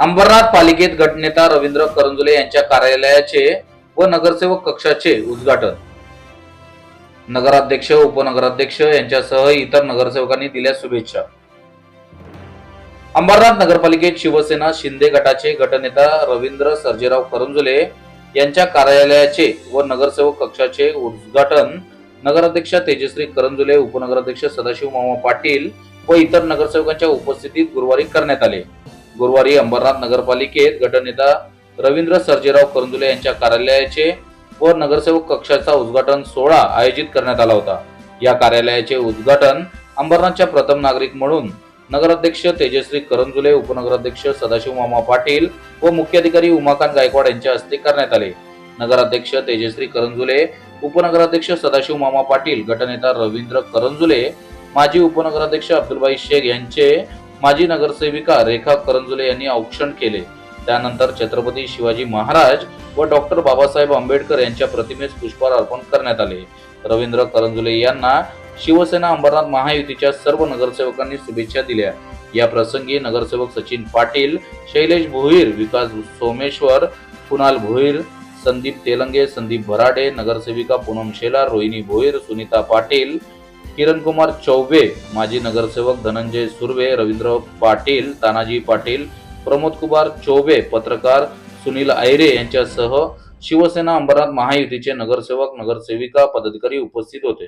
अंबरनाथ पालिकेत गटनेता रवींद्र करंजुले यांच्या कार्यालयाचे व नगरसेवक कक्षाचे उद्घाटन. नगराध्यक्ष, उपनगराध्यक्ष यांच्यासह इतर नगरसेवकांनी दिल्या शुभेच्छा. अंबरनाथ नगरपालिकेत शिवसेना शिंदे गटाचे गटनेता रवींद्र सर्जेराव करंजुले यांच्या कार्यालयाचे व नगरसेवक कक्षाचे उद्घाटन नगराध्यक्ष तेजश्री करंजुले, उपनगराध्यक्ष सदाशिव मामा पाटील व इतर नगरसेवकांच्या उपस्थितीत गुरुवारी करण्यात आले. गुरुवारी अंबरनाथ नगरपालिकेत गटनेता रवींद्र सर्जेराव करंजुले यांच्या कार्यालयाचे व नगरसेवक कक्षाचा उद्घाटन सोहळा आयोजित करण्यात आला होता. या कार्यालयाचे उद्घाटन अंबरनाथच्या प्रथम नागरिक म्हणून नगराध्यक्ष तेजश्री करंजुले, उपनगराध्यक्ष सदाशिव मामा पाटील व मुख्याधिकारी उमाकांत गायकवाड यांच्या हस्ते करण्यात आले. नगराध्यक्ष तेजश्री करंजुले, उपनगराध्यक्ष सदाशिव मामा पाटील, गटनेता रवींद्र करंजुले, माजी उपनगराध्यक्ष अब्दुलबाई शेख यांचे माजी नगरसेविका रेखा करंजुले यांनी औक्षण केले. त्यानंतर छत्रपती शिवाजी महाराज व डॉक्टर बाबासाहेब आंबेडकर यांच्या प्रतिमेस पुष्पहार अर्पण करण्यात आले. रवींद्र करंजुले यांना शिवसेना अंबरनाथ महायुतीच्या सर्व नगरसेवकांनी शुभेच्छा दिल्या. या प्रसंगी नगरसेवक सचिन पाटील, शैलेश भोईर, विकास सोमेश्वर, कुणाल भोईर, संदीप तेलंगे, संदीप भराडे, नगरसेविका पूनम शेलार, रोहिणी भोईर, सुनीता पाटील, किरण कुमार चौबे, माजी नगरसेवक धनंजय सुर्वे, रवींद्र पाटील, तानाजी पाटील, प्रमोद कुमार चौबे, पत्रकार सुनील आयरे यांच्यासह शिवसेना अंबरनाथ महायुतीचे नगरसेवक, नगरसेविका, पदाधिकारी उपस्थित होते.